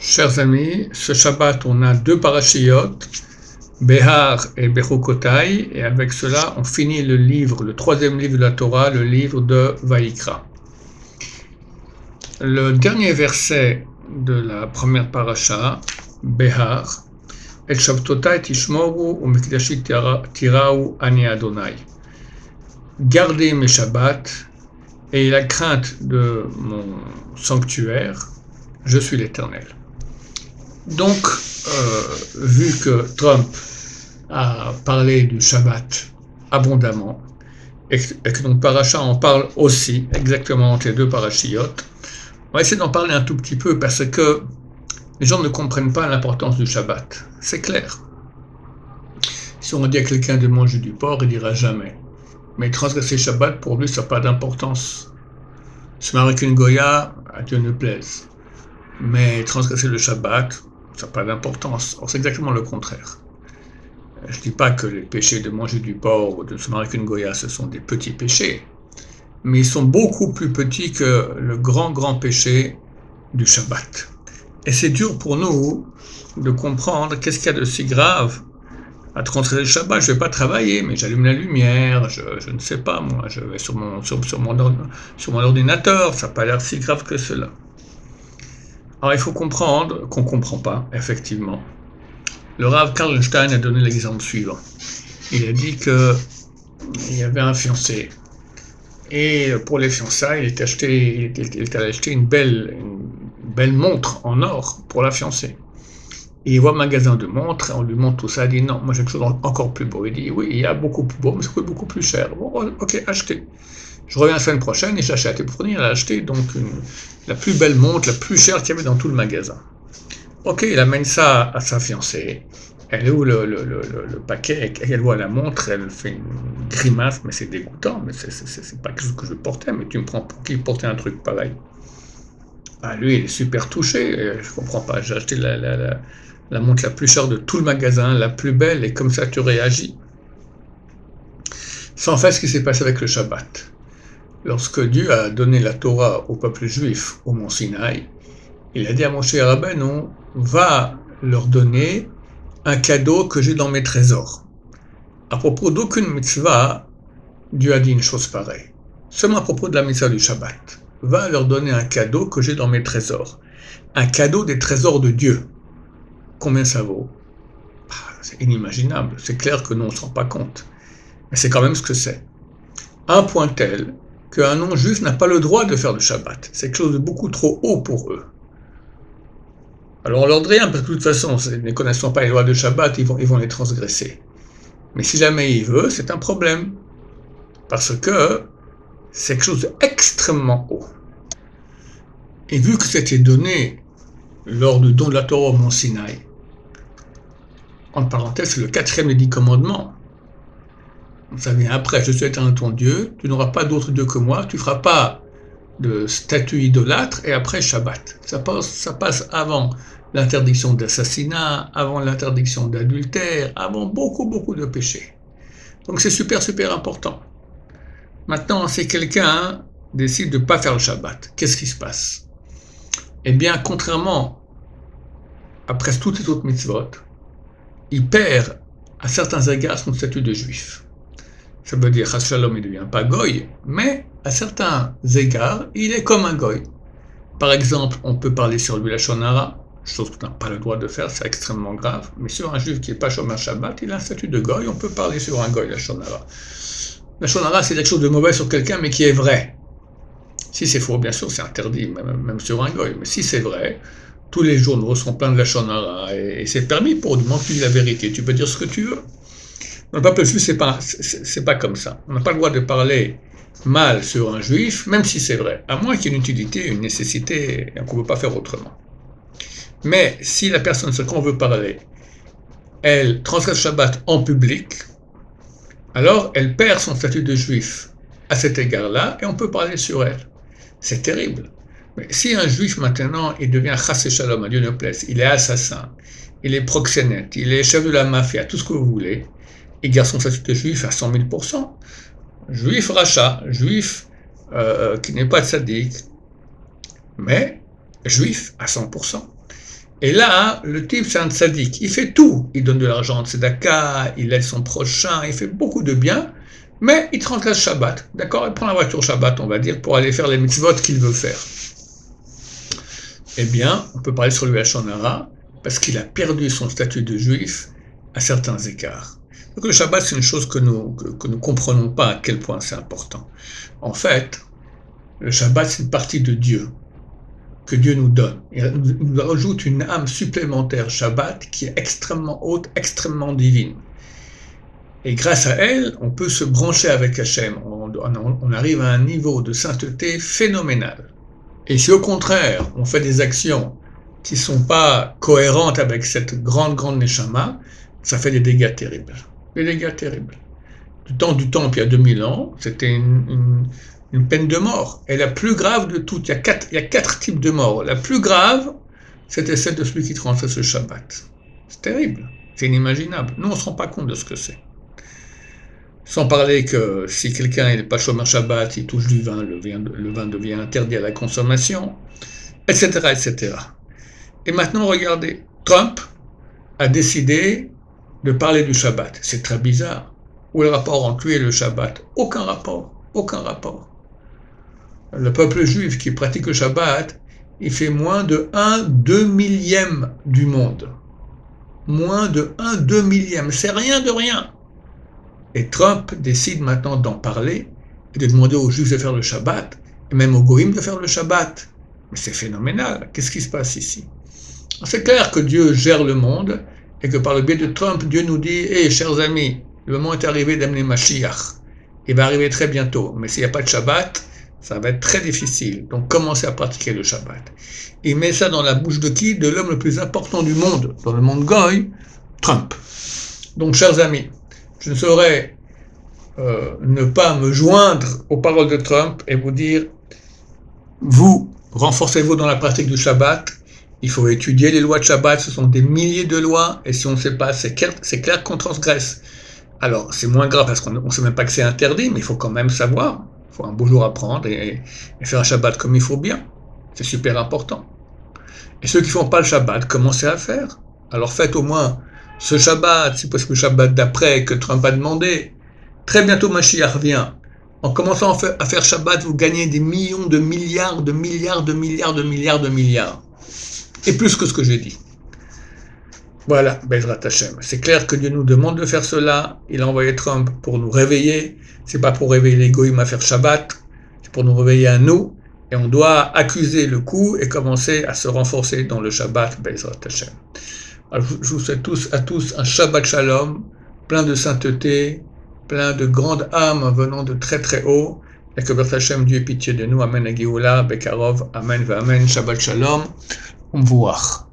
Chers amis, ce Shabbat, on a deux parashiyot, Behar et Bechukotai, et avec cela, on finit le livre, le troisième livre de la Torah, le livre de Vaïkra. Le dernier verset de la première parasha, Behar, Et Shabtotai tishmoru umikdashi tirau ani Adonai. Gardez mes Shabbats et la crainte de mon sanctuaire, je suis l'Éternel. Donc, vu que Trump a parlé du Shabbat abondamment, et que notre paracha en parle aussi, exactement entre les deux parachiotes, on va essayer d'en parler un tout petit peu parce que les gens ne comprennent pas l'importance du Shabbat. C'est clair. Si on dit à quelqu'un de manger du porc, il dira jamais. Mais transgresser Shabbat, pour lui, ça n'a pas d'importance. Se marier avec une Goya, à Dieu ne plaise. Mais transgresser le Shabbat, ça n'a pas d'importance. Or, c'est exactement le contraire. Je ne dis pas que les péchés de manger du porc ou de se marier avec une Goya, ce sont des petits péchés. Mais ils sont beaucoup plus petits que le grand péché du Shabbat. Et c'est dur pour nous de comprendre qu'est-ce qu'il y a de si grave à transgresser le Shabbat. Je ne vais pas travailler, mais j'allume la lumière, je ne sais pas, moi, je vais sur mon ordinateur, ça n'a pas l'air si grave que cela. Alors il faut comprendre qu'on ne comprend pas, effectivement. Le Rav Karlstein a donné l'exemple suivant. Il a dit qu'il y avait un fiancé. Et pour les fiançailles, il a acheté une belle montre en or pour la fiancée. Et il voit un magasin de montres, et on lui montre tout ça, il dit non, moi j'ai quelque chose encore plus beau. Il dit oui, il y a beaucoup plus beau, mais ça coûte beaucoup plus cher. Bon, ok, achetez. Je reviens la semaine prochaine et j'achète. Et pour finir, il a acheté donc la plus belle montre, la plus chère qu'il y avait dans tout le magasin. Ok, il amène ça à sa fiancée. Elle ouvre le paquet, elle voit la montre, elle fait une grimace, mais c'est dégoûtant, mais c'est pas quelque chose que je veux porter, mais tu me prends pour qui porter un truc pareil? Ah, lui, il est super touché, je comprends pas, j'ai acheté la montre la plus chère de tout le magasin, la plus belle, et comme ça tu réagis. C'est en fait ce qui s'est passé avec le Shabbat. Lorsque Dieu a donné la Torah au peuple juif au mont Sinaï, il a dit à Moshe Rabbeinu, va leur donner un cadeau que j'ai dans mes trésors. À propos d'aucune mitzvah, Dieu a dit une chose pareille. Seulement à propos de la mitzvah du Shabbat. Va leur donner un cadeau que j'ai dans mes trésors. Un cadeau des trésors de Dieu. Combien ça vaut? C'est inimaginable. C'est clair que nous, on ne se rend pas compte. Mais c'est quand même ce que c'est. Un point tel qu'un non-juif n'a pas le droit de faire le Shabbat. C'est quelque chose de beaucoup trop haut pour eux. Alors on leur dit rien, parce que de toute façon, ne connaissant pas les lois de Shabbat, ils vont les transgresser. Mais si jamais il veut, c'est un problème. Parce que c'est quelque chose d'extrêmement haut. Et vu que c'était donné lors du don de la Torah au mont Sinaï, en parenthèse, c'est le 4e des 10 commandements. Ça vient après, je suis l'Éternel ton Dieu, tu n'auras pas d'autre Dieu que moi, tu ne feras pas de statue idolâtre, et après Shabbat. Ça passe avant l'interdiction d'assassinat, avant l'interdiction d'adultère, avant beaucoup de péchés. Donc c'est super important. Maintenant, si quelqu'un décide de ne pas faire le Shabbat, qu'est-ce qui se passe? Eh bien, contrairement à presque toutes les autres mitzvot, il perd à certains égards son statut de juif. Ça veut dire, Chas Shalom, il ne devient pas goy, mais à certains égards, il est comme un goy. Par exemple, on peut parler sur lui la Lashon Hara, chose qu'on n'a pas le droit de faire, c'est extrêmement grave, mais sur un juif qui n'est pas Shomer Shabbat, il a un statut de goy, on peut parler sur un goy la Lashon Hara. La Lashon Hara, c'est quelque chose de mauvais sur quelqu'un, mais qui est vrai. Si c'est faux, bien sûr, c'est interdit, même sur un goy, mais si c'est vrai, tous les jours, nous recevons plein de la Lashon Hara, et c'est permis pour du moment que tu dis la vérité, tu peux dire ce que tu veux. Dans le peuple juif, c'est pas comme ça. On n'a pas le droit de parler mal sur un juif, même si c'est vrai, à moins qu'il y ait une utilité, une nécessité, et qu'on ne peut pas faire autrement. Mais si la personne sur qui on veut parler, elle transgresse Shabbat en public, alors elle perd son statut de juif à cet égard-là, et on peut parler sur elle. C'est terrible. Mais si un juif maintenant, il devient Chas Shalom, à Dieu ne plaise, il est assassin, il est proxénète, il est chef de la mafia, tout ce que vous voulez, il garde son statut de juif à 100 000%. Juif rachat, juif qui n'est pas tzaddik, mais juif à 100%. Et là, le type, c'est un tzaddik. Il fait tout. Il donne de l'argent en tzedaka, il aide son prochain, il fait beaucoup de bien, mais il transgresse Shabbat. D'accord? Il prend la voiture Shabbat, on va dire, pour aller faire les mitzvot qu'il veut faire. Eh bien, on peut parler sur lui Lashon Hara, parce qu'il a perdu son statut de juif à certains égards. Donc le Shabbat, c'est une chose que nous comprenons pas à quel point c'est important. En fait, le Shabbat, c'est une partie de Dieu que Dieu nous donne. Il nous rajoute une âme supplémentaire Shabbat qui est extrêmement haute, extrêmement divine. Et grâce à elle, on peut se brancher avec Hachem. On arrive à un niveau de sainteté phénoménal. Et si au contraire, on fait des actions qui ne sont pas cohérentes avec cette grande Neshama, ça fait des dégâts terribles. Des dégâts terribles. Du temps, il y a 2000 ans, c'était une peine de mort. Et la plus grave de toutes, il y a quatre types de morts. La plus grave, c'était celle de celui qui transgresse le Shabbat. C'est terrible, c'est inimaginable. Nous, on ne se rend pas compte de ce que c'est. Sans parler que si quelqu'un n'est pas chômeur Shabbat, il touche du vin, le vin devient interdit à la consommation, etc., etc. Et maintenant, regardez, Trump a décidé de parler du Shabbat. C'est très bizarre. Où est le rapport entre lui et le Shabbat? Aucun rapport. Aucun rapport. Le peuple juif qui pratique le Shabbat, il fait moins de 1/2 du monde. Moins de 1/2. C'est rien de rien. Et Trump décide maintenant d'en parler et de demander aux Juifs de faire le Shabbat, et même aux Goïms de faire le Shabbat. Mais c'est phénoménal. Qu'est-ce qui se passe ici? C'est clair que Dieu gère le monde et que par le biais de Trump, Dieu nous dit « Hé, chers amis, le moment est arrivé d'amener Mashiach. Il va arriver très bientôt. Mais s'il n'y a pas de Shabbat, ça va être très difficile. Donc commencez à pratiquer le Shabbat. » Il met ça dans la bouche de qui? De l'homme le plus important du monde, dans le monde Goï, Trump. Donc, chers amis, je ne saurais ne pas me joindre aux paroles de Trump et vous dire, vous, renforcez-vous dans la pratique du Shabbat, il faut étudier les lois de Shabbat, ce sont des milliers de lois, et si on ne sait pas, c'est clair qu'on transgresse. Alors, c'est moins grave parce qu'on ne sait même pas que c'est interdit, mais il faut quand même savoir, il faut un beau jour apprendre et faire un Shabbat comme il faut bien, c'est super important. Et ceux qui ne font pas le Shabbat, commencez à faire. Alors faites au moins ce Shabbat, si possible le Shabbat d'après que Trump a demandé. Très bientôt Mashiach vient. En commençant à faire Shabbat, vous gagnez des millions de milliards. Et plus que ce que j'ai dit. Voilà, Bezrat Hashem. C'est clair que Dieu nous demande de faire cela. Il a envoyé Trump pour nous réveiller. C'est pas pour réveiller les goïms à faire Shabbat. C'est pour nous réveiller à nous. Et on doit accuser le coup et commencer à se renforcer dans le Shabbat, Bezrat Hashem. Alors, je vous souhaite à tous un Shabbat Shalom, plein de sainteté, plein de grande âme venant de très très haut, et que Bezrat Hashem, Dieu ait pitié de nous, Amen, Agioula, Bekarov, Amen, Amen, Shabbat Shalom, Umvuach.